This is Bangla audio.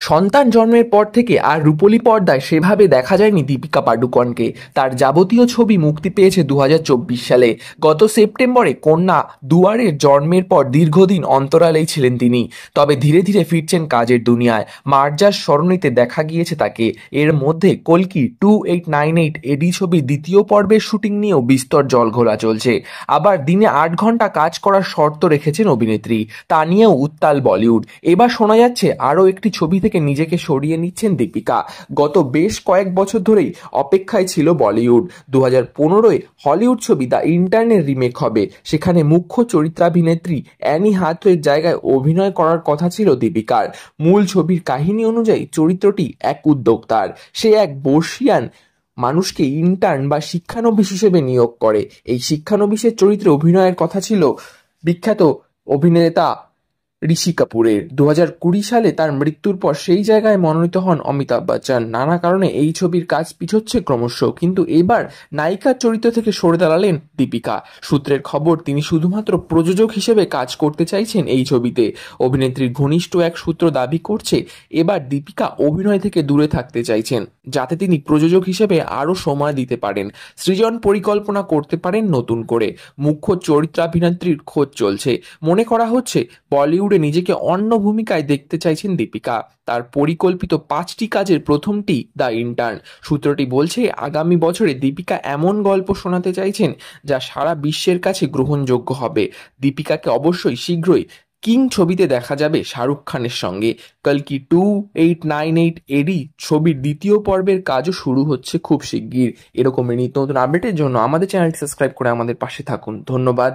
সন্তান জন্মের পর থেকে আর রূপলী পর্দায় সেভাবে দেখা যায়নি দীপিকা পাডুকোনকে। তার যাবতীয় ছবি মুক্তি পেয়েছে 2024 সালে। গত সেপ্টেম্বরে কন্যা দুয়ারের জন্মের পর দীর্ঘদিন অন্তরালেই ছিলেন তিনি। তবে ধীরে ধীরে ফিরছেন কাজের দুনিয়ায়। মার্জার সরণিতে দেখা গিয়েছে তাকে। এর মধ্যে কল্কি 2898 এডি ছবির দ্বিতীয় পর্বের শুটিং নিয়েও বিস্তর জলঘোলা চলছে। আবার দিনে 8 ঘন্টা কাজ করার শর্ত রেখেছেন অভিনেত্রী। তা নিয়েও উত্তাল বলিউড। এবার শোনা যাচ্ছে আরও একটি ছবি থেকে নিজেকে সরিয়ে নিচ্ছেন দীপিকা। গত বেশ কয়েক বছর ধরেই অপেক্ষায় ছিল বলিউড। 2015-এ হলিউড ছবি দ্য ইন্টার্নের রিমেক হবে। সেখানে মুখ্য চরিত্রাভিনেত্রী অ্যানি হাথওয়ের জায়গায় অভিনয় করার কথা ছিল দীপিকার। মূল ছবির কাহিনী অনুযায়ী চরিত্রটি এক উদ্যোক্তার। সে এক বর্ষিয়ান মানুষকে ইন্টার্ন বা শিক্ষানবিশ হিসেবে নিয়োগ করে। এই শিক্ষানবিশের চরিত্রে অভিনয়ের কথা ছিল বিখ্যাত অভিনেতা ঋষি কাপুরের। 2020 সালে তার মৃত্যুর পর সেই জায়গায় মনোনীত হন অমিতাভ বচ্চন। নানা কারণে এই ছবির কাজ পিছোচ্ছে ক্রমশ, কিন্তু এবার নায়িকার চরিত্র থেকে সরে দাঁড়ালেন দীপিকা। সূত্রের খবর, তিনি শুধুমাত্র প্রযোজক হিসেবে কাজ করতে চাইছেন এই ছবিতে। অভিনেত্রীর ঘনিষ্ঠ এক সূত্র দাবি করছে এবার দীপিকা অভিনয় থেকে দূরে থাকতে চাইছেন, যাতে তিনি প্রযোজক হিসেবে আরও সময় দিতে পারেন, সৃজন পরিকল্পনা করতে পারেন নতুন করে। মুখ্য চরিত্রাভিনেত্রীর খোঁজ চলছে। মনে করা হচ্ছে বলিউডে নিজেকে অন্য ভূমিকায় দেখতে চাইছেন দীপিকা। তার পরিকল্পিত 5টি কাজের প্রথমটি দ্য ইন্টার্ন। সূত্রটি বলছে আগামী বছরে দীপিকা এমন গল্প শোনাতে চাইছেন যা সারা বিশ্বের কাছে গ্রহণযোগ্য হবে। দীপিকাকে অবশ্যই শীঘ্রই কিং ছবিতে দেখা যাবে শাহরুখ খানের সঙ্গে। কল্কি 2898 এডি ছবির দ্বিতীয় পর্বের কাজও শুরু হচ্ছে খুব শিগগির। এরকমই নিত্য নতুন আপডেটের জন্য আমাদের চ্যানেলটি সাবস্ক্রাইব করে আমাদের পাশে থাকুন। ধন্যবাদ।